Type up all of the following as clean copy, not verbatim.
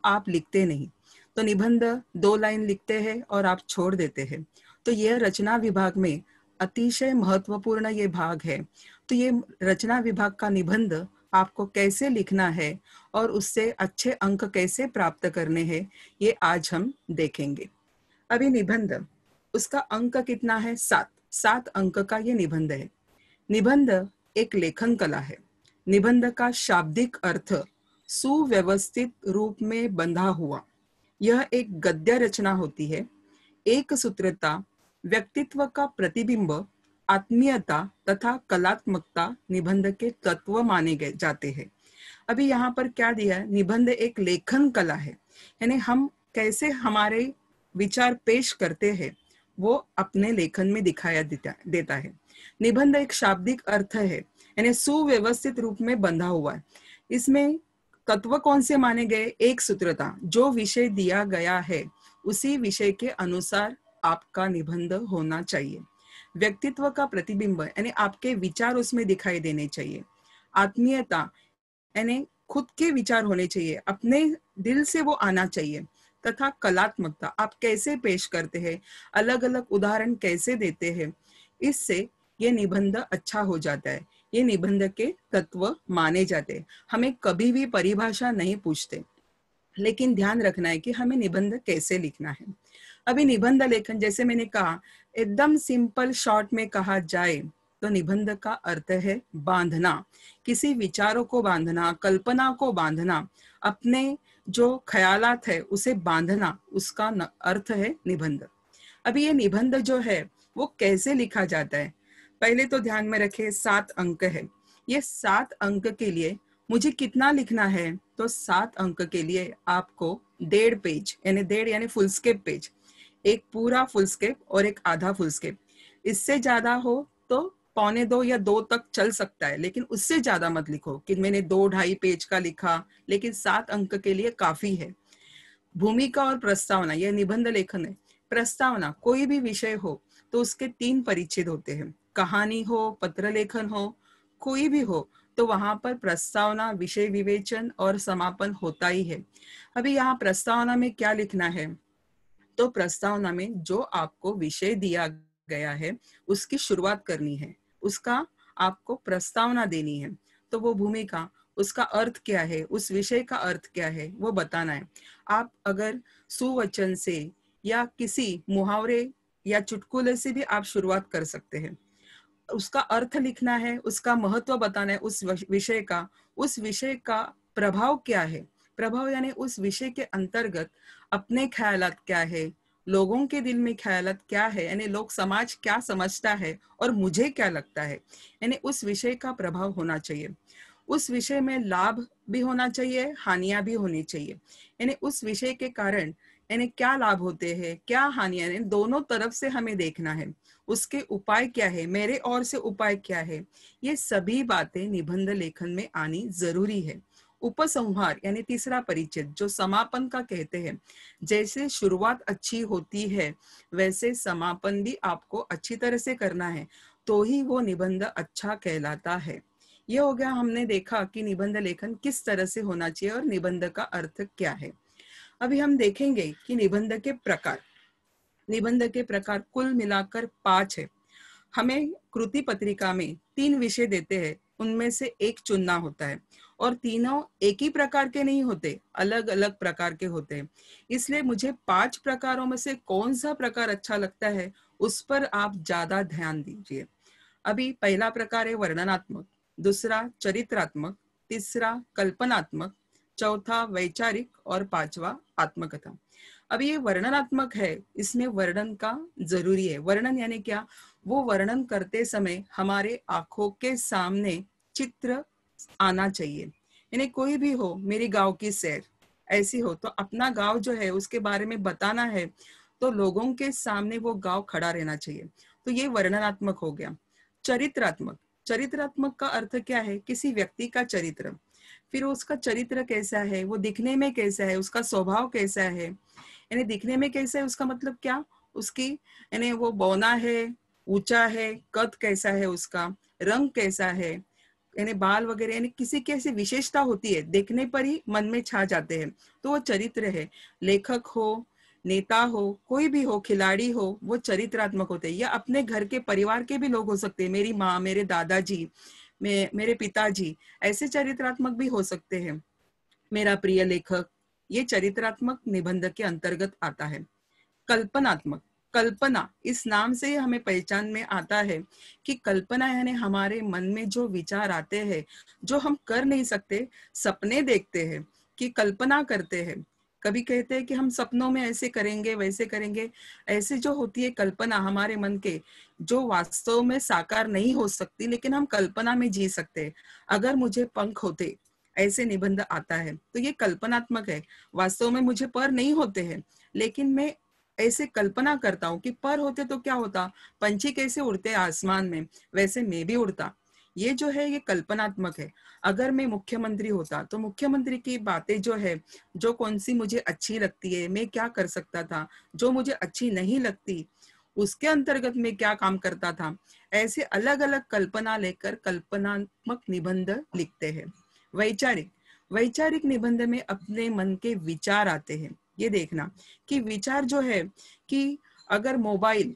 आप लिखते नहीं, तो निबंध 2 लाइन लिखते हैं और आप छोड़ देते हैं। तो यह रचना विभाग में अतिशय महत्वपूर्ण ये भाग है। तो ये रचना विभाग का निबंध आपको कैसे लिखना है और उससे अच्छे अंक कैसे प्राप्त करने हैं, ये आज हम देखेंगे। अभी निबंध, उसका अंक कितना है? 7 अंक का ये निबंध है। निबंध एक लेखन कला है। निबंध का शाब्दिक अर्थ सुव्यवस्थित रूप में बंधा हुआ। यह एक गद्य रचना होती है। एक सूत्रता, व्यक्तित्व का प्रतिबिंब, आत्मीयता तथा कलात्मकता निबंध के तत्व माने गए जाते हैं। अभी यहाँ पर क्या दिया है? निबंध एक लेखन कला है, यानी हम कैसे हमारे विचार पेश करते हैं वो अपने लेखन में दिखाया देता है। निबंध एक शाब्दिक अर्थ है, यानी सुव्यवस्थित रूप में बंधा हुआ है। इसमें तत्व कौन से माने गए? एक सूत्रता, जो विषय दिया गया है उसी विषय के अनुसार आपका निबंध होना चाहिए। व्यक्तित्व का प्रतिबिंब, यानी आपके विचार उसमें दिखाई देने चाहिए। आत्मीयता, यानी खुद के विचार होने चाहिए, अपने दिल से वो आना चाहिए। तथा कलात्मकता, आप कैसे पेश करते हैं, अलग अलग उदाहरण कैसे देते हैं, इससे ये निबंध अच्छा हो जाता है। ये निबंध के तत्व माने जाते हैं। हमें कभी भी परिभाषा नहीं पूछते, लेकिन ध्यान रखना है कि हमें निबंध कैसे लिखना है। अभी निबंध लेखन, जैसे मैंने कहा, एकदम सिंपल शॉर्ट में कहा जाए तो निबंध का अर्थ है बांधना, किसी विचारों को बांधना, कल्पना को बांधना, अपने जो ख्यालात है उसे बांधना, उसका अर्थ है निबंध। अभी ये निबंध जो है वो कैसे लिखा जाता है, पहले तो ध्यान में रखे 7 अंक है। ये 7 अंक के लिए मुझे कितना लिखना है? तो 7 अंक के लिए आपको 1.5 पेज, यानी 1.5 यानी फुल स्केप पेज, एक पूरा फुल स्केप और एक आधा फुल स्केप। इससे ज्यादा हो तो 1.25 या 2 तक चल सकता है, लेकिन उससे ज्यादा मत लिखो कि मैंने 2-2.5 पेज का लिखा, लेकिन 7 अंक के लिए काफी है। भूमिका और प्रस्तावना, यह निबंध लेखन है। प्रस्तावना, कोई भी विषय हो तो उसके 3 परिच्छेद होते हैं। कहानी हो, पत्र लेखन हो, कोई भी हो, तो वहां पर प्रस्तावना, विषय विवेचन और समापन होता ही है। अभी यहाँ प्रस्तावना में क्या लिखना है? तो प्रस्तावना में जो आपको विषय दिया गया है उसकी शुरुआत करनी है, उसका आपको प्रस्तावना देनी है। तो वो भूमिका, उसका अर्थ क्या है, उस विषय का अर्थ क्या है, वो बताना है। आप अगर सुवचन से या किसी मुहावरे या चुटकुले से भी आप शुरुआत कर सकते हैं। उसका अर्थ लिखना है, उसका महत्व बताना है उस विषय का, उस विषय का प्रभाव क्या है। प्रभाव यानी उस विषय के अंतर्गत अपने ख्यालात क्या है, लोगों के दिल में ख्यालात क्या है, यानी लोग समाज क्या समझता है और मुझे क्या लगता है, यानी उस विषय का प्रभाव होना चाहिए। उस विषय में लाभ भी होना चाहिए, हानियां भी होनी चाहिए, यानी उस विषय के कारण यानी क्या लाभ होते हैं, क्या हानियां, दोनों तरफ से हमें देखना है। उसके उपाय क्या है, मेरे ओर से उपाय क्या है, ये सभी बातें निबंध लेखन में आनी जरूरी है। उपसंहार यानी तीसरा परिच्छेद, जो समापन का कहते हैं, जैसे शुरुआत अच्छी होती है वैसे समापन भी आपको अच्छी तरह से करना है, तो ही वो निबंध अच्छा कहलाता है। ये हो गया, हमने देखा कि निबंध लेखन किस तरह से होना चाहिए और निबंध का अर्थ क्या है। अभी हम देखेंगे कि निबंध के प्रकार। निबंध के प्रकार कुल मिलाकर 5 है। हमें कृति पत्रिका में 3 विषय देते हैं, उनमें से एक चुनना होता है, और तीनों एक ही प्रकार के नहीं होते, अलग अलग प्रकार के होते हैं। इसलिए मुझे 5 प्रकारों में से कौन सा प्रकार अच्छा लगता है उस पर आप ज्यादा ध्यान दीजिए। अभी पहला प्रकार है वर्णनात्मक, दूसरा चरित्रात्मक, तीसरा कल्पनात्मक, चौथा वैचारिक और 5वां आत्मकथा। अब ये वर्णनात्मक है, इसमें वर्णन का जरूरी है। वर्णन यानी क्या? वो वर्णन करते समय हमारे आंखों के सामने चित्र आना चाहिए, यानी कोई भी हो, मेरी गांव की सैर ऐसी हो तो अपना गांव जो है उसके बारे में बताना है, तो लोगों के सामने वो गांव खड़ा रहना चाहिए। तो ये वर्णनात्मक हो गया। चरित्रात्मक, चरित्रात्मक का अर्थ क्या है? किसी व्यक्ति का चरित्र, फिर उसका चरित्र कैसा है, वो दिखने में कैसा है, उसका स्वभाव कैसा है। यानी दिखने में कैसा है उसका मतलब क्या? उसकी यानी वो बौना है, ऊंचा है, कद कैसा है, उसका रंग कैसा है, यानी बाल वगैरह, यानी किसी की ऐसी विशेषता होती है, देखने पर ही मन में छा जाते हैं, तो वो चरित्र है। लेखक हो, नेता हो, कोई भी हो, खिलाड़ी हो, वो चरित्रात्मक होते हैं। या अपने घर के परिवार के भी लोग हो सकते हैं, मेरी माँ, मेरे दादाजी, मेरे पिताजी, ऐसे चरित्रात्मक भी हो सकते हैं। मेरा प्रिय लेखक, ये चरित्रात्मक निबंध के अंतर्गत आता है। कल्पनात्मक, कल्पना इस नाम से ही हमें पहचान में आता है कि कल्पना यानी हमारे मन में जो विचार आते हैं, जो हम कर नहीं सकते, सपने देखते हैं, कि कल्पना करते हैं। कभी कहते हैं कि हम सपनों में ऐसे करेंगे, वैसे करेंगे। ऐसे जो होती है कल्पना हमारे मन के, जो वास्तव में साकार नहीं हो सकती, लेकिन हम कल्पना में जी सकते हैं। अगर मुझे पंख होते, ऐसे निबंध आता है, तो ये कल्पनात्मक है। वास्तव में मुझे पर नहीं होते हैं, लेकिन मैं ऐसे कल्पना करता हूँ कि पर होते तो क्या होता, पंछी कैसे उड़ते आसमान में, वैसे मैं भी उड़ता। ये जो है ये कल्पनात्मक है। अगर मैं मुख्यमंत्री होता, तो मुख्यमंत्री की बातें जो है, जो कौन सी मुझे अच्छी लगती है, मैं क्या कर सकता था, जो मुझे अच्छी नहीं लगती, उसके अंतर्गत मैं क्या काम करता था, ऐसे अलग अलग कल्पना लेकर कल्पनात्मक निबंध लिखते हैं। वैचारिक, वैचारिक निबंध में अपने मन के विचार आते हैं। ये देखना कि विचार जो है, कि अगर मोबाइल,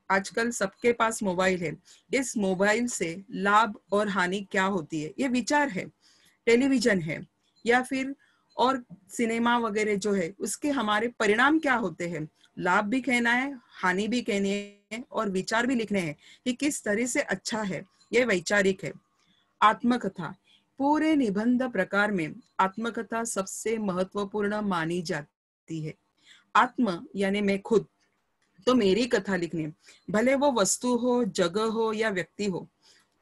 आजकल सबके पास मोबाइल है, इस मोबाइल से लाभ और हानि क्या होती है, ये विचार है। टेलीविजन है, या फिर और सिनेमा वगैरह जो है, उसके हमारे परिणाम क्या होते हैं, लाभ भी कहना है, हानि भी कहनी है, और विचार भी लिखने हैं कि किस तरह से अच्छा है। ये वैचारिक है। आत्मकथा, पूरे निबंध प्रकार में आत्मकथा सबसे महत्वपूर्ण मानी जाती है। आत्म यानी मैं खुद, तो मेरी कथा लिखनी, भले वो वस्तु हो, जगह हो या व्यक्ति हो,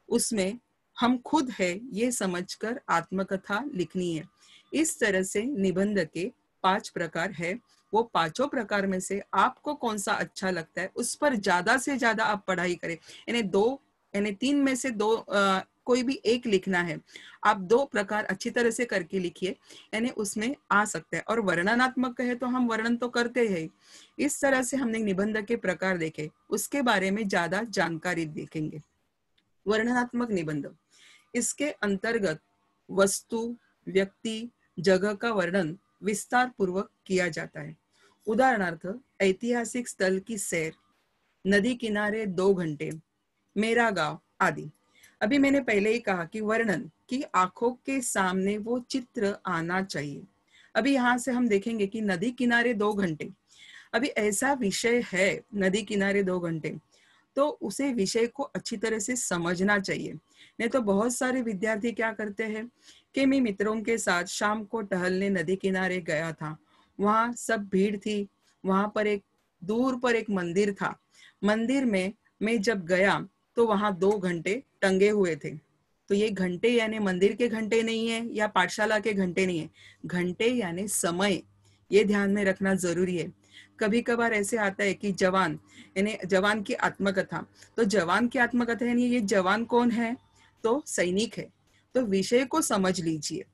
उसमें हम खुद है ये समझकर आत्मकथा लिखनी है। इस तरह से निबंध के 5 प्रकार है। वो पांचों प्रकार में से आपको कौन सा अच्छा लगता है, उस पर ज्यादा से ज्यादा आप पढ़ाई करें। यानी दो, यानी 3 में से 2 कोई भी एक लिखना है, आप 2 प्रकार अच्छी तरह से करके लिखिए, यानी उसमें आ सकता है। और वर्णनात्मक है तो हम वर्णन तो करते हैं। इस तरह से हमने निबंध के प्रकार देखे, उसके बारे में ज्यादा जानकारी देखेंगे। वर्णनात्मक निबंध, इसके अंतर्गत वस्तु, व्यक्ति, जगह का वर्णन विस्तार पूर्वक किया जाता है। उदाहरणार्थ, ऐतिहासिक स्थल की सैर, नदी किनारे 2 घंटे, मेरा गांव आदि। अभी मैंने पहले ही कहा कि वर्णन की आंखों के सामने वो चित्र आना चाहिए। अभी यहाँ से हम देखेंगे कि नदी किनारे 2 घंटे, अभी ऐसा विषय है नदी किनारे 2 घंटे, तो उसे विषय को अच्छी तरह से समझना चाहिए। नहीं तो बहुत सारे विद्यार्थी क्या करते हैं कि मैं मित्रों के साथ शाम को टहलने नदी किनारे गया था, वहां सब भीड़ थी, वहां पर एक दूर पर एक मंदिर था, मंदिर में मैं जब गया तो वहां 2 घंटे टंगे हुए थे। तो ये घंटे यानी मंदिर के घंटे नहीं है, या पाठशाला के घंटे नहीं है, घंटे यानी समय, ये ध्यान में रखना जरूरी है। कभी कभार ऐसे आता है कि जवान, यानी जवान की आत्मकथा, तो जवान की आत्मकथा यानी ये जवान कौन है, तो सैनिक है। तो विषय को समझ लीजिए।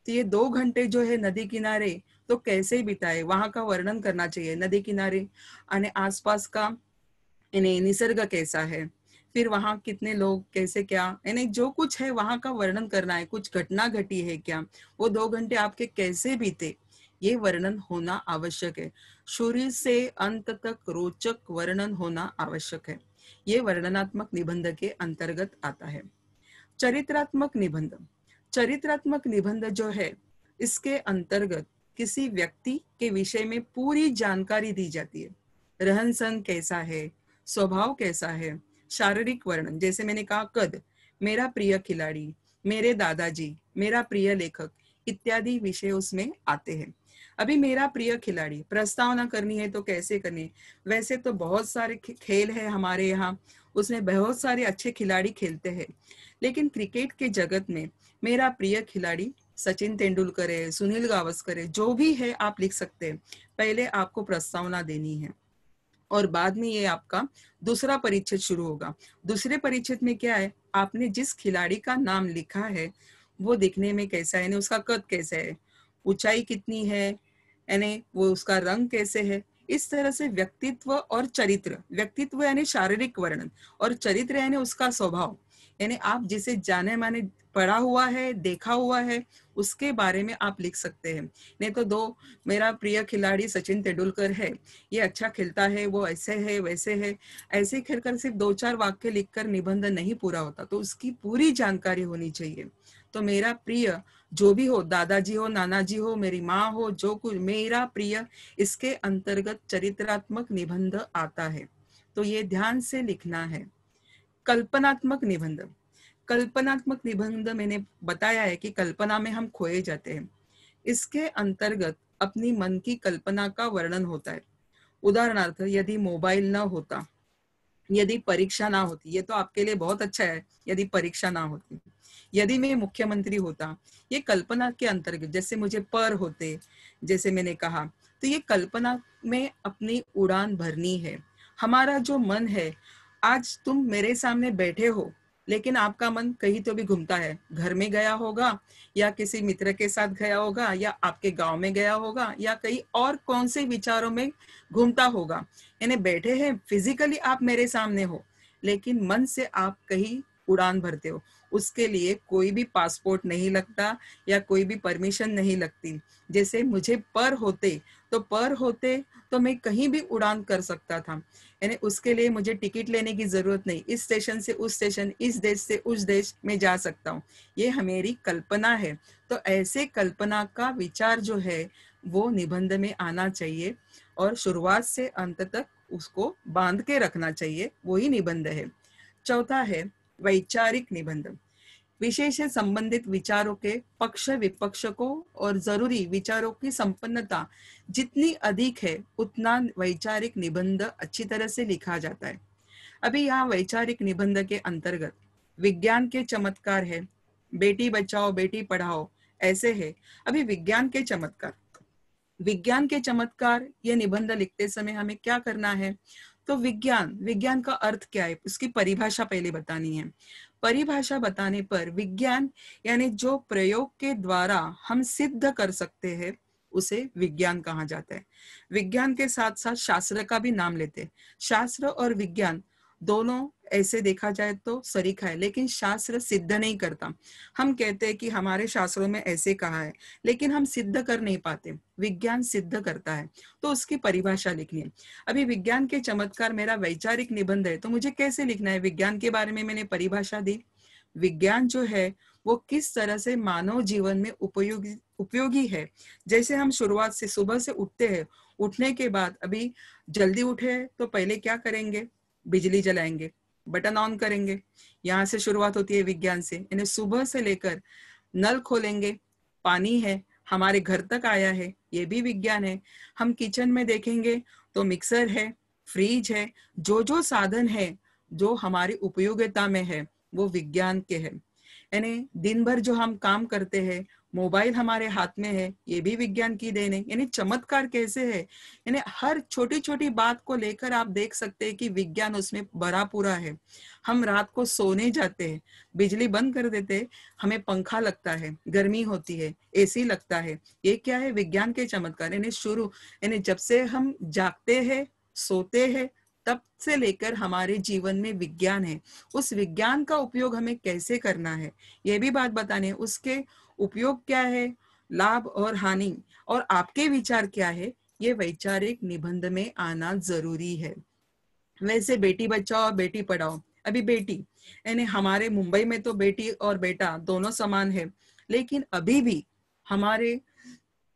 तो ये 2 घंटे जो है नदी किनारे, तो कैसे बिताए, वहां का वर्णन करना चाहिए। नदी किनारे यानी आसपास का यानी निसर्ग कैसा है, फिर वहां कितने लोग, कैसे क्या, यानी जो कुछ है वहां का वर्णन करना है। कुछ घटना घटी है क्या, वो 2 घंटे आपके कैसे बीते, ये वर्णन होना आवश्यक है। शुरू से अंत तक रोचक वर्णन होना आवश्यक है। ये वर्णनात्मक निबंध के अंतर्गत आता है। चरित्रात्मक निबंध, चरित्रात्मक निबंध जो है, इसके अंतर्गत किसी व्यक्ति के विषय में पूरी जानकारी दी जाती है। रहन सहन कैसा है, स्वभाव कैसा है, शारीरिक वर्णन, जैसे मैंने कहा कद, मेरा प्रिय खिलाड़ी, मेरे दादाजी, मेरा प्रिय लेखक इत्यादि विषय उसमें आते हैं। अभी मेरा प्रिय खिलाड़ी प्रस्तावना करनी है तो कैसे करनी है, वैसे तो बहुत सारे खेल है हमारे यहाँ, उसमें बहुत सारे अच्छे खिलाड़ी खेलते हैं, लेकिन क्रिकेट के जगत में मेरा प्रिय खिलाड़ी सचिन तेंदुलकर है, सुनील गावस्कर है, जो भी है आप लिख सकते हैं। पहले आपको प्रस्तावना देनी है, और बाद में ये आपका दूसरा परिच्छेद शुरू होगा। दूसरे परिच्छेद में क्या है, आपने जिस खिलाड़ी का नाम लिखा है वो दिखने में कैसा है, यानी उसका कद कैसा है, ऊंचाई कितनी है, यानी वो उसका रंग कैसे है। इस तरह से व्यक्तित्व और चरित्र, व्यक्तित्व यानी शारीरिक वर्णन, और चरित्र यानी उसका स्वभाव, यानी आप जिसे जाने माने पढ़ा हुआ है, देखा हुआ है, उसके बारे में आप लिख सकते हैं। नहीं तो दो मेरा प्रिय खिलाड़ी सचिन तेंदुलकर है, ये अच्छा खेलता है, वो ऐसे है वैसे है, ऐसे खेलकर सिर्फ 2-4 वाक्य लिखकर निबंध नहीं पूरा होता, तो उसकी पूरी जानकारी होनी चाहिए। तो मेरा प्रिय जो भी हो, दादाजी हो, नाना जी हो, मेरी माँ हो, जो कुछ मेरा प्रिय, इसके अंतर्गत चरित्रात्मक निबंध आता है। तो ये ध्यान से लिखना है। कल्पनात्मक निबंध, कल्पनात्मक निबंध मैंने बताया है कि कल्पना में हम खोए जाते हैं। इसके अंतर्गत अपनी मन की कल्पना का वर्णन होता है। उदाहरणार्थ, यदि मोबाइल न होता, यदि परीक्षा ना होती, ये तो आपके लिए बहुत अच्छा है, यदि परीक्षा ना होती, यदि मैं मुख्यमंत्री होता, ये कल्पना के अंतर्गत, जैसे मुझे पर होते, जैसे मैंने कहा, तो ये कल्पना में अपनी उड़ान भरनी है। हमारा जो मन है, आज तुम मेरे सामने बैठे हो, लेकिन आपका मन कहीं तो भी घूमता है, घर में गया होगा, या किसी मित्र के साथ गया होगा, या आपके गांव में गया होगा, या कहीं और कौन से विचारों में घूमता होगा। यानी बैठे हैं, फिजिकली आप मेरे सामने हो, लेकिन मन से आप कहीं उड़ान भरते हो। उसके लिए कोई भी पासपोर्ट नहीं लगता, या कोई भी परमिशन नहीं लगती। जैसे मुझे पर होते तो मैं कहीं भी उड़ान कर सकता था। यानी उसके लिए मुझे टिकट लेने की जरूरत नहीं, इस स्टेशन से उस स्टेशन, इस देश से उस देश में जा सकता हूँ। ये हमारी कल्पना है। तो ऐसे कल्पना का विचार जो है वो निबंध में आना चाहिए, और शुरुआत से अंत तक उसको बांध के रखना चाहिए, वही निबंध है। चौथा है वैचारिक निबंध। विषय से संबंधित विचारों के पक्ष विपक्ष को और जरूरी विचारों की संपन्नता जितनी अधिक है, उतना वैचारिक निबंध अच्छी तरह से लिखा जाता है। अभी यहाँ वैचारिक निबंध के अंतर्गत विज्ञान के चमत्कार है, बेटी बचाओ बेटी पढ़ाओ, ऐसे है। अभी विज्ञान के चमत्कार ये निबंध लिखते समय हमें क्या करना है? तो विज्ञान, विज्ञान का अर्थ क्या है, उसकी परिभाषा पहले बतानी है। परिभाषा बताने पर विज्ञान यानी जो प्रयोग के द्वारा हम सिद्ध कर सकते हैं, उसे विज्ञान कहा जाता है। विज्ञान के साथ साथ शास्त्र का भी नाम लेते हैं। शास्त्र और विज्ञान दोनों ऐसे देखा जाए तो सरीखा है, लेकिन शास्त्र सिद्ध नहीं करता। हम कहते हैं कि हमारे शास्त्रों में ऐसे कहा है, लेकिन हम सिद्ध कर नहीं पाते, विज्ञान सिद्ध करता है। तो उसकी परिभाषा लिखनी है। अभी विज्ञान के चमत्कार मेरा वैचारिक निबंध है, तो मुझे कैसे लिखना है? विज्ञान के बारे में मैंने परिभाषा दी। विज्ञान जो है वो किस तरह से मानव जीवन में उपयोगी है। जैसे हम शुरुआत से सुबह से उठते हैं, उठने के बाद अभी जल्दी उठे तो पहले क्या करेंगे? बिजली जलाएंगे, बटन ऑन करेंगे। यहाँ से शुरुआत होती है विज्ञान से। यानी सुबह से लेकर नल खोलेंगे, पानी है हमारे घर तक आया है, ये भी विज्ञान है। हम किचन में देखेंगे तो मिक्सर है, फ्रिज है, जो जो साधन है जो हमारी उपयोगिता में है वो विज्ञान के है। यानी दिन भर जो हम काम करते हैं, मोबाइल हमारे हाथ में है, ये भी विज्ञान की देन है। यानी चमत्कार कैसे है, यानी हर छोटी छोटी बात को लेकर आप देख सकते हैं कि विज्ञान उसमें भरा पूरा है। हम रात को सोने जाते हैं, बिजली बंद कर देते हैं, हमें पंखा लगता है, गर्मी होती है, एसी लगता है, ये क्या है? विज्ञान के चमत्कार। यानी जब से हम जागते हैं, सोते हैं, तब से लेकर हमारे जीवन में विज्ञान है। उस विज्ञान का उपयोग हमें कैसे करना है, ये भी बात बताने। उसके उपयोग क्या है, लाभ और हानि, और आपके विचार क्या है, ये वैचारिक निबंध में आना जरूरी है। वैसे बेटी बचाओ बेटी पढ़ाओ, अभी बेटी यानी हमारे मुंबई में तो बेटी और बेटा दोनों समान है, लेकिन अभी भी हमारे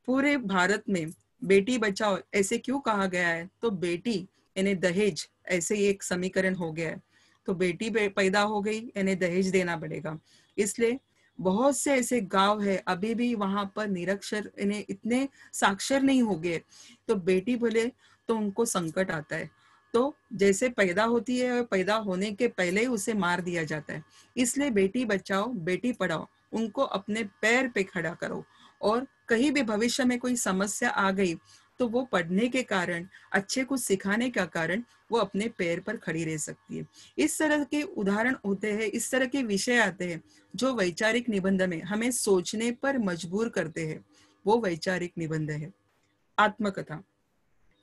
पूरे भारत में बेटी बचाओ ऐसे क्यों कहा गया है? तो बेटी यानी दहेज, ऐसे ही एक समीकरण हो गया है। तो बेटी पैदा हो गई यानी दहेज देना पड़ेगा। इसलिए बहुत से ऐसे गांव है अभी भी वहां पर निरक्षर यानी इतने साक्षर नहीं हो गए, तो बेटी बोले तो उनको संकट आता है। तो जैसे पैदा होती है, पैदा होने के पहले ही उसे मार दिया जाता है। इसलिए बेटी बचाओ बेटी पढ़ाओ, उनको अपने पैर पे खड़ा करो, और कहीं भी भविष्य में कोई समस्या आ गई तो वो पढ़ने के कारण, अच्छे कुछ सिखाने का कारण वो अपने पैर पर खड़ी रह सकती है। इस तरह के उदाहरण होते हैं, इस तरह के विषय आते हैं जो वैचारिक निबंध में हमें सोचने पर मजबूर करते हैं, वो वैचारिक निबंध है। आत्मकथा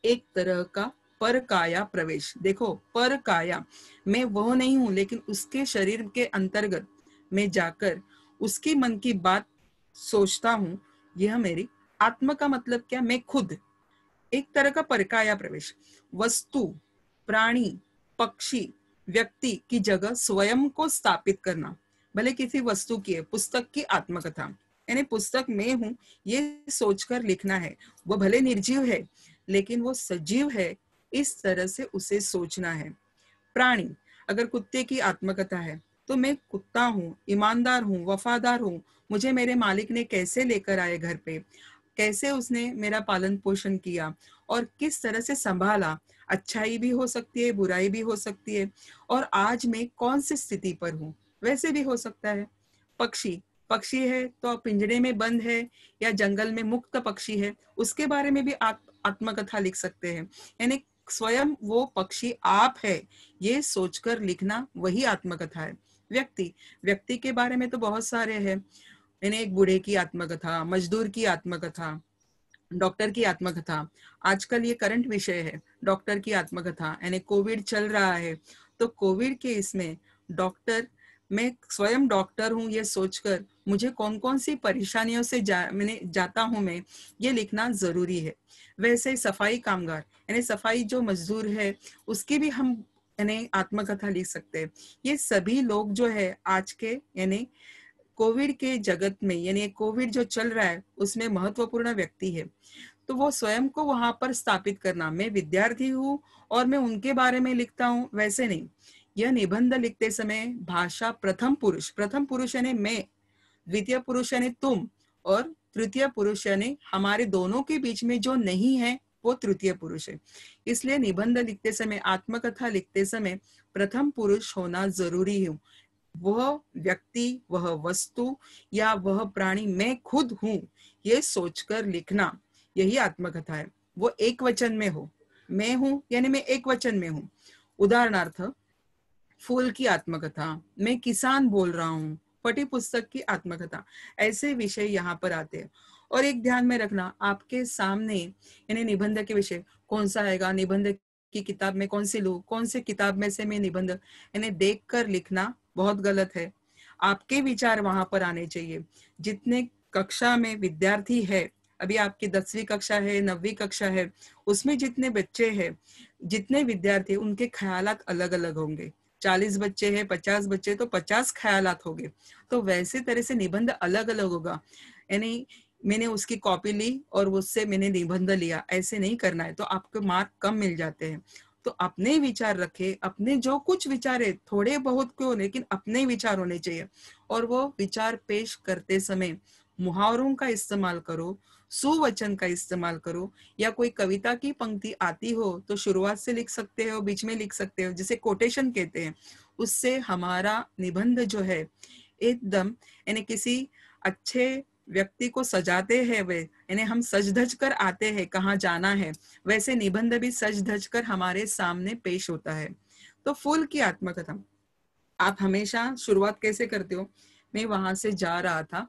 एक तरह का पर काया प्रवेश। देखो, पर काया, मैं वो नहीं हूं, लेकिन उसके शरीर के अंतर्गत मैं जाकर उसकी मन की बात सोचता हूं। यह मेरी आत्मा का मतलब क्या? मैं खुद, एक तरह का परकाया प्रवेश। वस्तु, प्राणी, पक्षी, व्यक्ति की जगह स्वयं को स्थापित करना। भले किसी वस्तु की है, पुस्तक की आत्मकथा, यानी पुस्तक मैं हूं ये सोचकर लिखना है। वो भले निर्जीव है लेकिन वो सजीव है, इस तरह से उसे सोचना है। प्राणी, अगर कुत्ते की आत्मकथा है तो मैं कुत्ता हूँ, ईमानदार हूँ, वफादार हूँ। मुझे मेरे मालिक ने कैसे लेकर आए घर पे, कैसे उसने मेरा पालन पोषण किया और किस तरह से संभाला। अच्छाई भी हो सकती है, बुराई भी हो सकती है, और आज मैं कौन सी स्थिति पर हूँ, वैसे भी हो सकता है। पक्षी, पक्षी है तो पिंजरे में बंद है या जंगल में मुक्त पक्षी है, उसके बारे में भी आत्मकथा लिख सकते हैं। यानी स्वयं वो पक्षी आप है, ये सोचकर लिखना वही आत्मकथा है। व्यक्ति, व्यक्ति के बारे में तो बहुत सारे हैं। यानी एक बूढ़े की आत्मकथा, मजदूर की आत्मकथा, डॉक्टर की आत्मकथा। आजकल ये करंट विषय है, डॉक्टर की आत्मकथा। यानी कोविड चल रहा है तो कोविड के इसमें डॉक्टर, मैं स्वयं डॉक्टर हूँ ये सोचकर मुझे कौन कौन सी परेशानियों से मैंने जाता हूँ मैं, ये लिखना जरूरी है। वैसे सफाई कामगार, यानी सफाई जो मजदूर है उसकी भी हम यानी आत्मकथा लिख सकते हैं। ये सभी लोग जो है आज के यानी कोविड के जगत में, यानी कोविड जो चल रहा है उसमें महत्वपूर्ण व्यक्ति है, तो वो स्वयं को वहां पर स्थापित करना। मैं विद्यार्थी हूँ और मैं उनके बारे में लिखता हूँ, वैसे नहीं। यह निबंध लिखते समय भाषा प्रथम पुरुष, प्रथम पुरुष यानी मैं, द्वितीय पुरुष यानी तुम, और तृतीय पुरुष यानी हमारे दोनों के बीच में जो नहीं है वो तृतीय पुरुष है। इसलिए निबंध लिखते समय, आत्मकथा लिखते समय प्रथम पुरुष होना जरूरी है। वह व्यक्ति, वह वस्तु या वह प्राणी मैं खुद हूं, ये सोचकर लिखना, यही आत्मकथा है। वो एक वचन में हो, मैं हूं यानी मैं एक वचन में हूं। उदाहरणार्थ, फूल की आत्मकथा, मैं किसान बोल रहा हूँ, फटी पुस्तक की आत्मकथा, ऐसे विषय यहाँ पर आते हैं। और एक ध्यान में रखना, आपके सामने यानी निबंध के विषय कौन सा आएगा, निबंध की किताब में कौन सी लूं, कौन से किताब में से मैं निबंध, यानी देख कर लिखना बहुत गलत है। आपके विचार वहां पर आने चाहिए। जितने कक्षा में विद्यार्थी है, अभी आपकी 10वीं कक्षा है, 9वीं कक्षा है, उसमें जितने बच्चे हैं, जितने विद्यार्थी, उनके ख्यालात अलग अलग होंगे। 40 बच्चे हैं, 50 बच्चे, तो 50 ख्यालात होंगे। तो वैसे तरह से निबंध अलग अलग होगा। यानी मैंने उसकी कॉपी ली और उससे मैंने निबंध लिया, ऐसे नहीं करना है, तो आपको मार्क कम मिल जाते हैं। तो अपने विचार रखे, अपने जो कुछ विचार है, थोड़े बहुत क्यों, लेकिन अपने विचार होने चाहिए। और वो विचार पेश करते समय मुहावरों का इस्तेमाल करो, सुवचन का इस्तेमाल करो, या कोई कविता की पंक्ति आती हो तो शुरुआत से लिख सकते हो, बीच में लिख सकते हो, जिसे कोटेशन कहते हैं। उससे हमारा निबंध जो है एकदम, यानी किसी अच्छे व्यक्ति को सजाते हैं वे, यानी हम सज धज कर आते हैं कहाँ जाना है, वैसे निबंध भी सज धज कर हमारे सामने पेश होता है। तो फूल की आत्मकथा, आप हमेशा शुरुआत कैसे करते हो? मैं वहां से जा रहा था,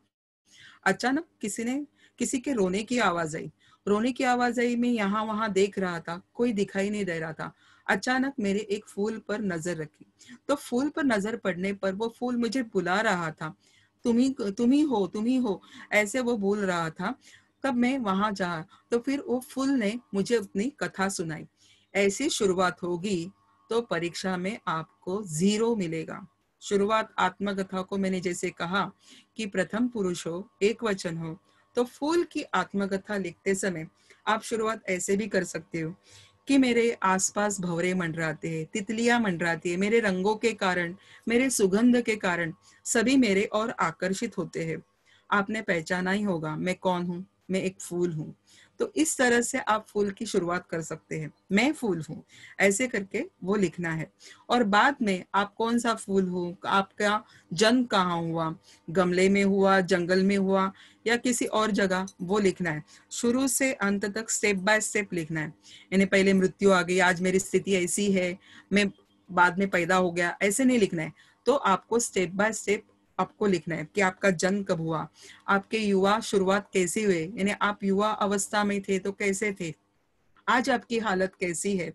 अचानक किसी के रोने की आवाज आई। रोने की आवाज आई, मैं यहाँ वहां देख रहा था, कोई दिखाई नहीं दे रहा था। अचानक मेरे एक फूल पर नजर रखी, तो फूल पर नजर पड़ने पर वो फूल मुझे बुला रहा था, तुम ही हो, ऐसे वो बोल रहा था। तब मैं वहां जा, तो फिर वो फूल ने मुझे अपनी कथा सुनाई। ऐसी शुरुआत होगी तो परीक्षा में आपको 0 मिलेगा। शुरुआत आत्मकथा को मैंने जैसे कहा कि प्रथम पुरुष हो, एक वचन हो, तो फूल की आत्मकथा लिखते समय आप शुरुआत ऐसे भी कर सकते हो कि मेरे आसपास भंवरे मंडराते हैं, तितलियां मंडराती है, मेरे रंगों के कारण, मेरे सुगंध के कारण सभी मेरे ओर आकर्षित होते हैं। आपने पहचाना ही होगा मैं कौन हूँ, मैं एक फूल हूँ। तो इस तरह से आप फूल की शुरुआत कर सकते हैं, मैं फूल हूँ, ऐसे करके वो लिखना है। और बाद में आप कौन सा फूल हो, आपका जन्म कहाँ हुआ, गमले में हुआ, जंगल में हुआ, या किसी और जगह, वो लिखना है। शुरू से अंत तक स्टेप बाय स्टेप लिखना है। यानी पहले मृत्यु आ गई, आज मेरी स्थिति ऐसी है, मैं बाद में पैदा हो गया, ऐसे नहीं लिखना है। तो आपको स्टेप बाय स्टेप आपको लिखना है कि आपका जन्म कब हुआ, आपके युवा शुरुआत कैसे हुए, यानी आप युवा अवस्था में थे तो कैसे थे, आज आपकी हालत कैसी है,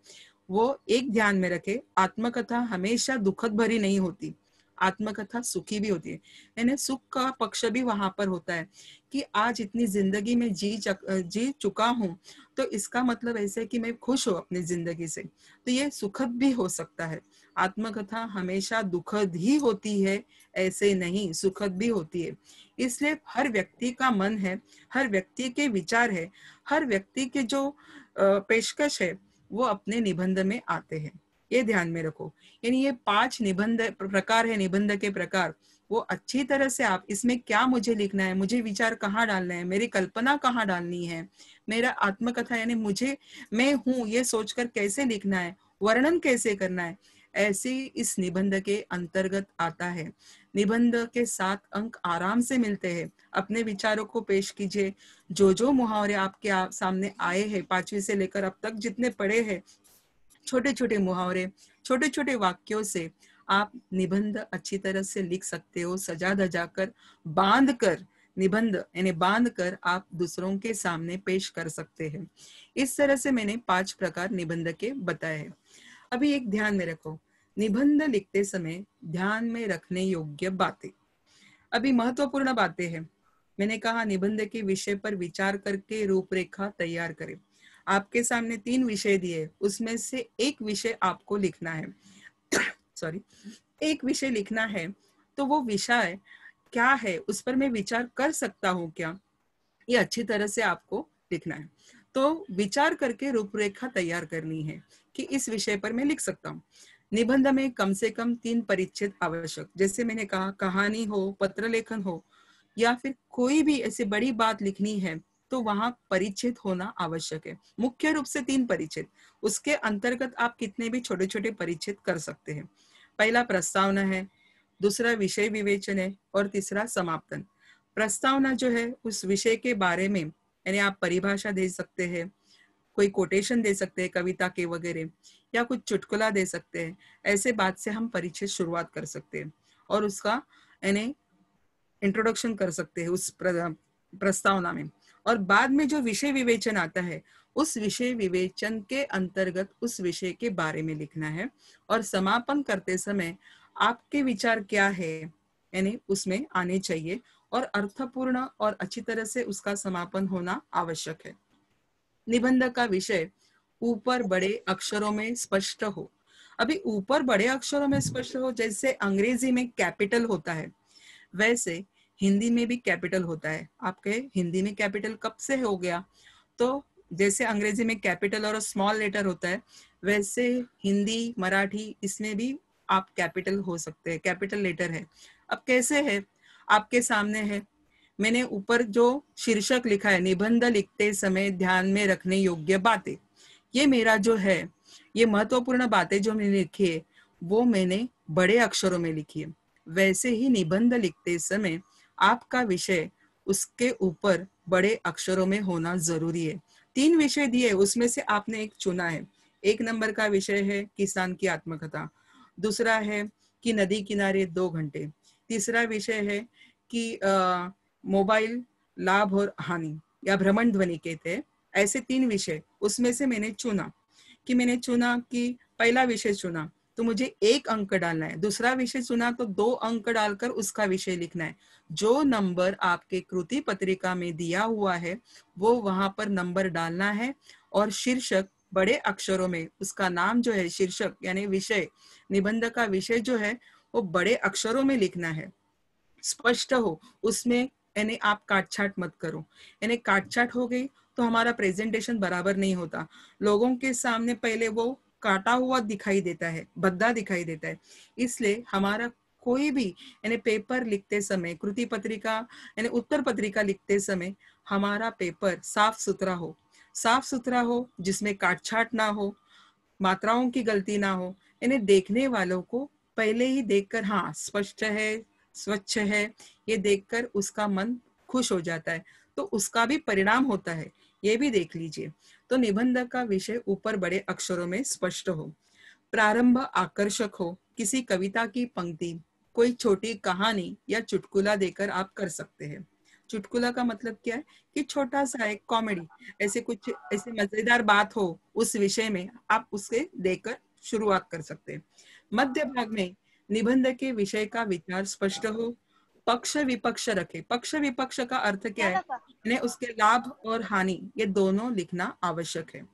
वो एक ध्यान में रखे। आत्मकथा हमेशा दुखद भरी नहीं होती, आत्मकथा सुखी भी होती है। यानी सुख का पक्ष भी वहां पर होता है कि आज इतनी जिंदगी में जी चुका हूं, तो इसका मतलब ऐसे कि मैं खुश हूं अपनी जिंदगी से, तो ये सुखद भी हो सकता है। आत्मकथा हमेशा दुखद ही होती है ऐसे नहीं, सुखद भी होती है। इसलिए हर व्यक्ति का मन है, हर व्यक्ति के विचार है, हर व्यक्ति के जो पेशकश है वो अपने निबंध में आते हैं। ये ध्यान में रखो। यानी ये 5 निबंध प्रकार है, निबंध के प्रकार, वो अच्छी तरह से आप इसमें क्या मुझे लिखना है, मुझे विचार कहाँ डालना है, मेरी कल्पना कहाँ डालनी है, मेरा आत्मकथा यानी मुझे मैं हूँ ये सोचकर कैसे लिखना है, वर्णन कैसे करना है, ऐसे इस निबंध के अंतर्गत आता है। निबंध के 7 अंक आराम से मिलते हैं। अपने विचारों को पेश कीजिए। जो मुहावरे आपके सामने आए हैं 5वीं से लेकर अब तक जितने पढ़े हैं, छोटे छोटे मुहावरे, छोटे छोटे वाक्यों से आप निबंध अच्छी तरह से लिख सकते हो। सजा धजा कर, बांध कर, निबंध यानी बांध कर आप दूसरों के सामने पेश कर सकते हैं। इस तरह से मैंने 5 प्रकार निबंध के बताए हैं। अभी एक ध्यान में रखो, निबंध लिखते समय ध्यान में रखने योग्य बातें। अभी महत्वपूर्ण बातें हैं। मैंने कहा निबंध के विषय पर विचार करके रूपरेखा तैयार करें। आपके सामने 3 विषय दिए, उसमें से एक विषय आपको लिखना है। सॉरी, एक विषय लिखना है, तो वो विषय क्या है, उस पर मैं विचार कर सकता हूँ क्या, ये अच्छी तरह से आपको लिखना है। तो विचार करके रूपरेखा तैयार करनी है कि इस विषय पर मैं लिख सकता हूँ। निबंध में कम से कम 3 परिच्छेद आवश्यक। जैसे मैंने कहा, कहानी हो, पत्र लेखन हो, या फिर कोई भी ऐसी बड़ी बात लिखनी है, तो वहां परिच्छेद होना आवश्यक है। मुख्य रूप से 3 परिच्छेद, उसके अंतर्गत आप कितने भी छोटे छोटे परिच्छेद कर सकते हैं। पहला प्रस्तावना है, दूसरा विषय विवेचन है, और तीसरा समापन। प्रस्तावना जो है उस विषय के बारे में, यानी आप परिभाषा दे सकते हैं, कोई कोटेशन दे सकते हैं कविता के वगैरह, या कुछ चुटकुला दे सकते हैं। ऐसे बात से हम परिचय शुरुआत कर सकते हैं और उसका यानी इंट्रोडक्शन कर सकते हैं उस प्रस्तावना में। और बाद में जो विषय विवेचन आता है, उस विषय विवेचन के अंतर्गत उस विषय के बारे में लिखना है। और समापन करते समय आपके विचार क्या है, यानी उसमें आने चाहिए, और अर्थपूर्ण और अच्छी तरह से उसका समापन होना आवश्यक है। निबंध का विषय ऊपर बड़े अक्षरों में स्पष्ट हो। अभी ऊपर बड़े अक्षरों में स्पष्ट हो, जैसे अंग्रेजी में कैपिटल होता है, वैसे हिंदी में भी कैपिटल होता है। आपके हिंदी में कैपिटल कब से हो गया, तो जैसे अंग्रेजी में कैपिटल और स्मॉल लेटर होता है, वैसे हिंदी, मराठी, इसमें भी आप कैपिटल हो सकते हैं, कैपिटल लेटर है। अब कैसे है, आपके सामने है। मैंने ऊपर जो शीर्षक लिखा है, निबंध लिखते समय ध्यान में रखने योग्य बातें, ये मेरा जो है, ये महत्वपूर्ण बातें जो मैंने लिखी है, वो मैंने बड़े अक्षरों में लिखी है। वैसे ही निबंध लिखते समय आपका विषय उसके ऊपर बड़े अक्षरों में होना जरूरी है। 3 विषय दिए, उसमें से आपने एक चुना है। 1 नंबर का विषय है किसान की आत्मकथा, दूसरा है कि नदी किनारे 2 घंटे, तीसरा विषय है कि मोबाइल लाभ और हानि या भ्रमण ध्वनि कहते हैं। ऐसे 3 विषय उसमें से मैंने चुना कि पहला विषय चुना तो मुझे 1 अंक डालना है, दूसरा विषय चुना तो 2 अंक डालकर उसका विषय लिखना है। जो नंबर आपके कृति पत्रिका में दिया हुआ है वो वहां पर नंबर डालना है, और शीर्षक बड़े अक्षरों में, उसका नाम जो है शीर्षक यानी विषय, निबंध का विषय जो है वो बड़े अक्षरों में लिखना है, स्पष्ट हो उसमें। यानी आप काटछाट मत करो, यानी काटछाट हो गई तो हमारा प्रेजेंटेशन बराबर नहीं होता। लोगों के सामने पहले वो काटा हुआ दिखाई देता है, भद्दा दिखाई देता है। इसलिए हमारा कोई भी यानी पेपर लिखते समय, कृति पत्रिका यानी उत्तर पत्रिका लिखते समय, हमारा पेपर साफ सुथरा हो, जिसमें काटछाट ना हो, मात्राओं की गलती ना हो। यानी देखने वालों को पहले ही देखकर हाँ स्पष्ट है, स्वच्छ है, ये देखकर उसका मन खुश हो जाता है, तो उसका भी परिणाम होता है, ये भी देख लीजिए। तो निबंध का विषय ऊपर बड़े अक्षरों में स्पष्ट हो, प्रारंभ आकर्षक हो, किसी कविता की पंक्ति, कोई छोटी कहानी या चुटकुला देकर आप कर सकते हैं। चुटकुला का मतलब क्या है कि छोटा सा एक कॉमेडी, ऐसे कुछ ऐसे मजेदार बात हो उस विषय में, आप उसे देकर शुरुआत कर सकते हैं। मध्य भाग में निबंध के विषय का विचार स्पष्ट हो, पक्ष विपक्ष रखे। पक्ष विपक्ष का अर्थ क्या है, यानी उसके लाभ और हानि ये दोनों लिखना आवश्यक है।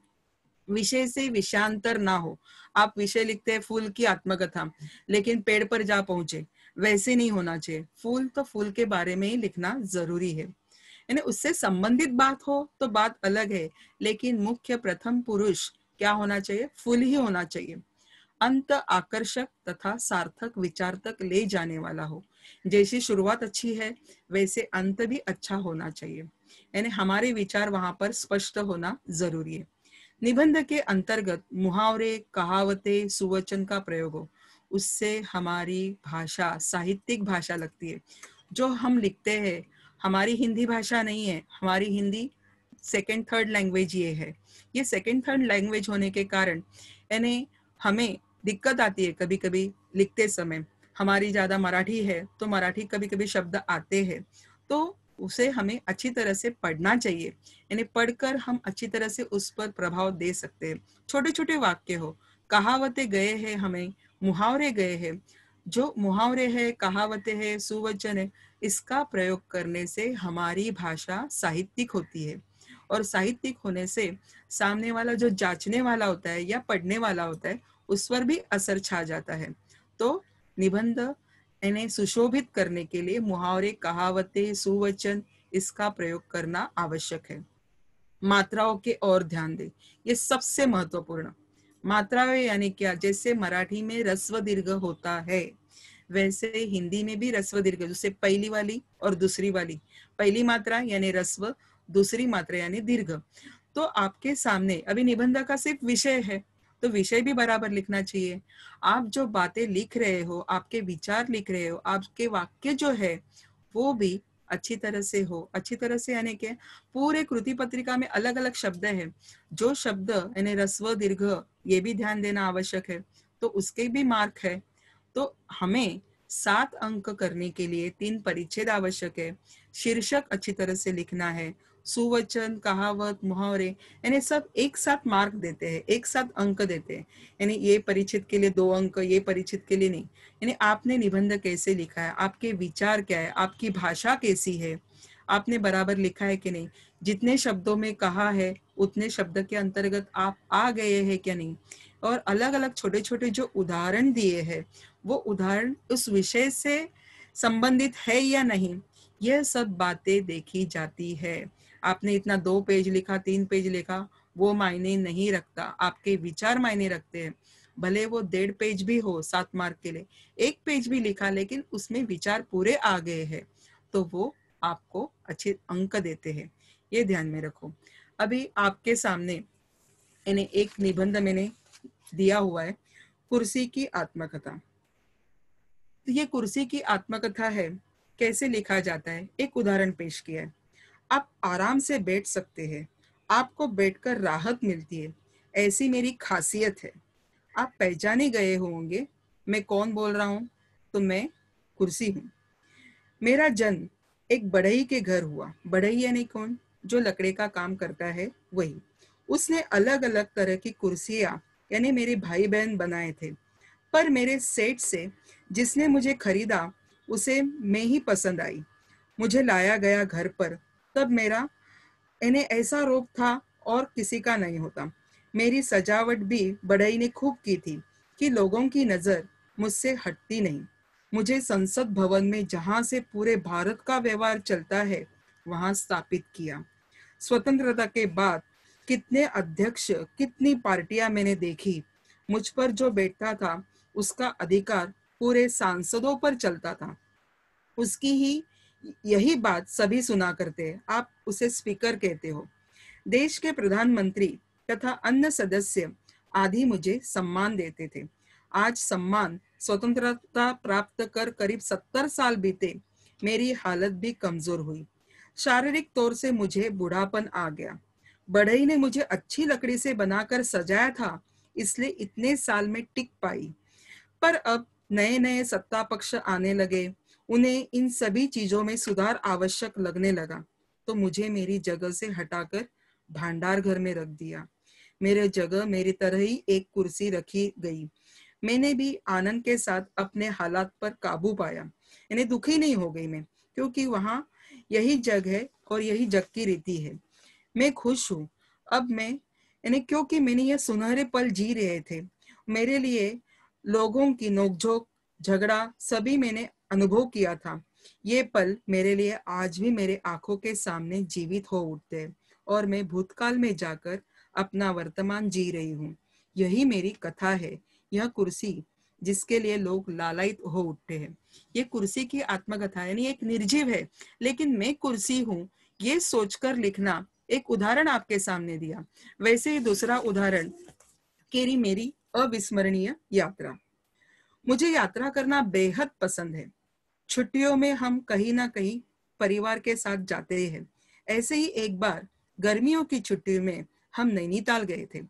विषय से विषयांतर ना हो। आप विषय लिखते हैं फूल की आत्मकथा, लेकिन पेड़ पर जा पहुंचे, वैसे नहीं होना चाहिए। फूल तो फूल के बारे में ही लिखना जरूरी है, यानी उससे संबंधित बात हो तो बात अलग है, लेकिन मुख्य प्रथम पुरुष क्या होना चाहिए, फूल ही होना चाहिए। अंत आकर्षक तथा सार्थक विचार तक ले जाने वाला हो। जैसी शुरुआत अच्छी है वैसे अंत भी अच्छा होना चाहिए, यानी हमारे विचार वहां पर स्पष्ट होना जरूरी है। निबंध के अंतर्गत मुहावरे, कहावतें, सुवचन का प्रयोग हो, उससे हमारी भाषा साहित्यिक भाषा लगती है। जो हम लिखते हैं, हमारी हिंदी भाषा नहीं है, हमारी हिंदी सेकंड थर्ड लैंग्वेज ये है। ये सेकंड थर्ड लैंग्वेज होने के कारण यानी हमें दिक्कत आती है कभी कभी लिखते समय। हमारी ज्यादा मराठी है तो मराठी कभी कभी शब्द आते हैं, तो उसे हमें अच्छी तरह से पढ़ना चाहिए, यानी पढ़कर हम अच्छी तरह से उस पर प्रभाव दे सकते हैं। छोटे छोटे वाक्य हो, कहावतें गए हैं, हमें मुहावरे गए हैं। जो मुहावरे है, कहावतें है, सुवचन है, इसका प्रयोग करने से हमारी भाषा साहित्यिक होती है, और साहित्यिक होने से सामने वाला जो जांचने वाला होता है या पढ़ने वाला होता है उस पर भी असर छा जाता है। तो निबंध इन्हें सुशोभित करने के लिए मुहावरे, कहावतें, सुवचन इसका प्रयोग करना आवश्यक है। मात्राओं के और ध्यान दें, ये सबसे महत्वपूर्ण। मात्राएं यानी क्या, जैसे मराठी में रस्व दीर्घ होता है वैसे हिंदी में भी रस्व दीर्घ, जैसे पहली वाली और दूसरी वाली, पहली मात्रा यानी रस्व, दूसरी मात्रा यानी दीर्घ। तो आपके सामने अभी निबंध का सिर्फ विषय है, तो विषय भी बराबर लिखना चाहिए। आप जो बातें लिख रहे हो, आपके विचार लिख रहे हो, आपके वाक्य जो है वो भी अच्छी तरह से हो। अच्छी तरह से यानी कि पूरे कृति पत्रिका में अलग अलग शब्द है, जो शब्द यानी रस्व दीर्घ ये भी ध्यान देना आवश्यक है, तो उसके भी मार्क है। तो हमें 7 अंक करने के लिए 3 परिच्छेद आवश्यक है। शीर्षक अच्छी तरह से लिखना है, सुवचन, कहावत, मुहावरे यानी सब एक साथ मार्क देते हैं, एक साथ अंक देते हैं। यानी ये परिच्छेद के लिए 2 अंक, ये परिच्छेद के लिए नहीं। यानी आपने निबंध कैसे लिखा है, आपके विचार क्या है, आपकी भाषा कैसी है, आपने बराबर लिखा है कि नहीं, जितने शब्दों में कहा है उतने शब्द के अंतर्गत आप आ गए हैं क्या नहीं, और अलग अलग छोटे छोटे जो उदाहरण दिए हैं वो उदाहरण उस विषय से संबंधित है या नहीं, यह सब बातें देखी जाती है। आपने इतना 2 पेज लिखा, 3 पेज लिखा, वो मायने नहीं रखता, आपके विचार मायने रखते हैं। भले वो 1.5 पेज भी हो 7 मार्क के लिए, 1 पेज भी लिखा लेकिन उसमें विचार पूरे आ गए हैं, तो वो आपको अच्छे अंक देते हैं। ये ध्यान में रखो। अभी आपके सामने इन्हें एक निबंध मैंने दिया हुआ है, कुर्सी की आत्मकथा। तो ये कुर्सी की आत्मकथा है, कैसे लिखा जाता है, एक उदाहरण पेश किया है। आप आराम से बैठ सकते हैं, आपको बैठकर राहत मिलती है, ऐसी मेरी खासियत है। आप पहचाने गए होंगे मैं कौन बोल रहा हूँ, तो मैं कुर्सी हूँ। मेरा जन्म एक बढ़ई के घर हुआ। बढ़ई यानी कौन, जो लकड़े का काम करता है वही। उसने अलग अलग तरह की कुर्सियां यानी मेरे भाई बहन बनाए थे, पर मेरे सेठ से जिसने मुझे खरीदा उसे मैं ही पसंद आई। मुझे लाया गया घर पर, तब मेरा इन्हें ऐसा रोब था और किसी का नहीं होता। मेरी सजावट भी बढ़ई ने खूब की थी कि लोगों की नजर मुझसे हटती नहीं। मुझे संसद भवन में, जहां से पूरे भारत का व्यवहार चलता है, वहां स्थापित किया। स्वतंत्रता के बाद कितने अध्यक्ष, कितनी पार्टियां मैंने देखी। मुझ पर जो बैठता था उसका अधिकार पूरे सांसदों पर चलता था। उसकी ही यही बात सभी सुना करते हैं, आप उसे स्पीकर कहते हो। देश के प्रधानमंत्री तथा अन्य सदस्य आदि मुझे सम्मान देते थे। आज सम्मान स्वतंत्रता प्राप्त कर करीब 70 साल बीते, मेरी हालत भी कमजोर हुई। शारीरिक तौर से मुझे बूढ़ापन आ गया। बढ़ई ने मुझे अच्छी लकड़ी से बनाकर सजाया था, इसलिए इतने साल में टिक पाई। पर अब नए नए सत्ता पक्ष आने लगे, उन्हें इन सभी चीजों में सुधार आवश्यक लगने लगा, तो मुझे मेरी जगह से हटाकर भंडार घर में रख दिया। मेरे जगह मेरी तरह ही एक कुर्सी रखी गई। मैंने भी आनंद के साथ अपने हालात पर काबू पाया, यानी दुखी नहीं हो गई मैं, क्योंकि वहां यही जग है और यही जग की रीति है। मैं खुश हूँ। अब मैं, यानी क्योंकि मैंने ये सुनहरे पल जी रहे थे, मेरे लिए लोगों की नोकझोंक, झगड़ा सभी मैंने अनुभव किया था। ये पल मेरे लिए आज भी मेरे आंखों के सामने जीवित हो उठते हैं और मैं भूतकाल में जाकर अपना वर्तमान जी रही हूँ। यही मेरी कथा है। यह कुर्सी जिसके लिए लोग लालायित हो उठते हैं, ये कुर्सी की आत्मकथा, यानी एक निर्जीव है लेकिन मैं कुर्सी हूँ, ये सोचकर लिखना एक उदाहरण आपके सामने दिया। वैसे ही दूसरा उदाहरण, केरी मेरी अविस्मरणीय यात्रा। मुझे यात्रा करना बेहद पसंद है। छुट्टियों में हम कहीं ना कहीं परिवार के साथ जाते हैं। ऐसे ही एक बार गर्मियों की छुट्टी में हम नैनीताल गए थे।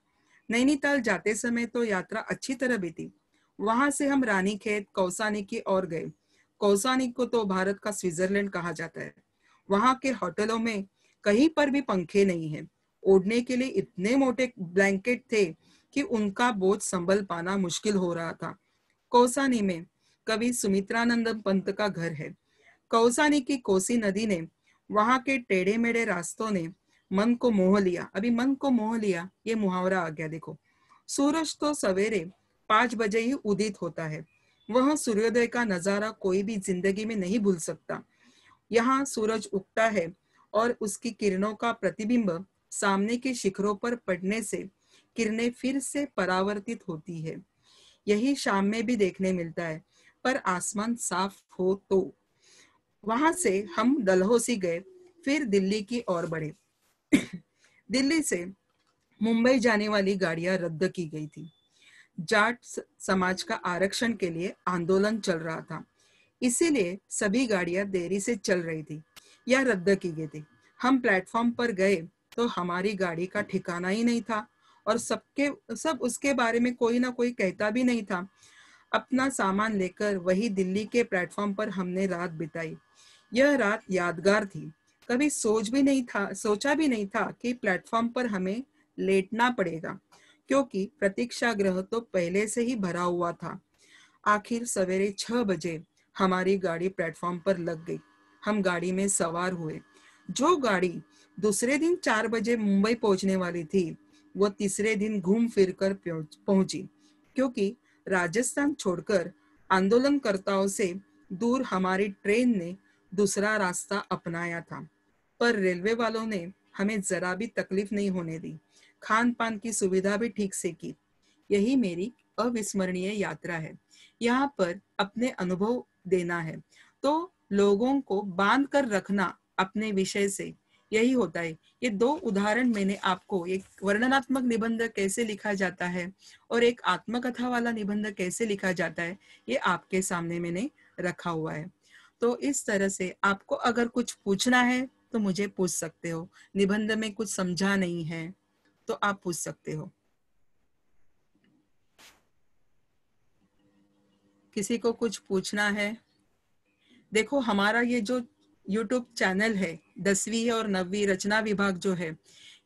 नैनीताल जाते समय तो यात्रा अच्छी तरह बीती। वहां से हम रानीखेत, कौसानी की ओर गए। कौसानी को तो भारत का स्विट्जरलैंड कहा जाता है। वहां के होटलों में कहीं पर भी पंखे नहीं है। ओढ़ने के लिए इतने मोटे ब्लैंकेट थे कि उनका बोझ संभल पाना मुश्किल हो रहा था। कौसानी में कवि सुमित्रानंद पंत का घर है। कौसानी की कोसी नदी ने, वहां के टेढ़े मेढ़े रास्तों ने मन को मोह लिया। अभी मन को मोह लिया, ये मुहावरा आ गया। देखो, सूरज तो सवेरे 5 बजे ही उदित होता है। वह सूर्योदय का नजारा कोई भी जिंदगी में नहीं भूल सकता। यहाँ सूरज उगता है और उसकी किरणों का प्रतिबिंब सामने के शिखरों पर पड़ने से किरणें फिर से परावर्तित होती है। यही शाम में भी देखने मिलता है, पर आसमान साफ हो तो। वहां से हम डलहौसी गए, फिर दिल्ली की ओर बढ़े। दिल्ली से मुंबई जाने वाली गाड़ियां रद्द की गई थी। जाट समाज का आरक्षण के लिए आंदोलन चल रहा था, इसीलिए सभी गाड़ियां देरी से चल रही थी या रद्द की गई थी। हम प्लेटफॉर्म पर गए तो हमारी गाड़ी का ठिकाना ही नहीं था और सब उसके बारे में कोई ना कोई कहता भी नहीं था। अपना सामान लेकर वही दिल्ली के प्लेटफॉर्म पर हमने रात बिताई। यह रात यादगार थी। कभी सोचा भी नहीं था कि प्लेटफॉर्म पर हमें लेटना पड़ेगा, क्योंकि प्रतीक्षा गृह तो पहले से ही भरा हुआ था। आखिर सवेरे 6 बजे हमारी गाड़ी प्लेटफॉर्म पर लग गई। हम गाड़ी में सवार हुए। जो गाड़ी दूसरे दिन 4 बजे मुंबई पहुंचने वाली थी, वो तीसरे दिन घूम फिर कर पहुंची, क्योंकि राजस्थान छोड़कर आंदोलनकर्ताओं से दूर हमारी ट्रेन ने दूसरा रास्ता अपनाया था। पर रेलवे वालों ने हमें जरा भी तकलीफ नहीं होने दी। खान पान की सुविधा भी ठीक से की। यही मेरी अविस्मरणीय यात्रा है। यहाँ पर अपने अनुभव देना है, तो लोगों को बांध कर रखना अपने विषय से, यही होता है। ये दो उदाहरण मैंने आपको, एक वर्णनात्मक निबंध कैसे लिखा जाता है और एक आत्मकथा वाला निबंध कैसे लिखा जाता है, ये आपके सामने मैंने रखा हुआ है। तो इस तरह से आपको अगर कुछ पूछना है तो मुझे पूछ सकते हो। निबंध में कुछ समझा नहीं है तो आप पूछ सकते हो। किसी को कुछ पूछना है? देखो, हमारा ये जो YouTube चैनल है, 10वीं और 9वीं रचना विभाग जो है,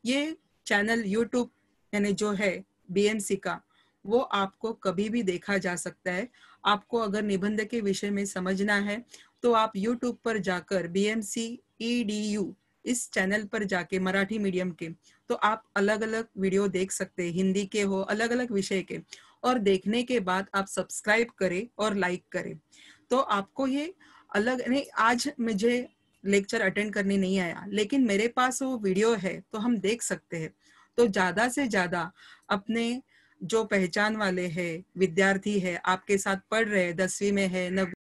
ये चैनल YouTube यानी जो है BMC का, वो आपको कभी भी देखा जा सकता है। आपको अगर निबंध के विषय में समझना है तो आप YouTube पर जाकर BMC EDU इस चैनल पर जाके, मराठी मीडियम के, तो आप अलग अलग वीडियो देख सकते हैं, हिंदी के हो, अलग अलग विषय के। और देखने के बाद आप सब्सक्राइब करें और लाइक करें, तो आपको ये अलग नहीं। आज मुझे लेक्चर अटेंड करने नहीं आया, लेकिन मेरे पास वो वीडियो है तो हम देख सकते हैं। तो ज्यादा से ज्यादा अपने जो पहचान वाले हैं, विद्यार्थी है, आपके साथ पढ़ रहे, 10वीं में है, 9वीं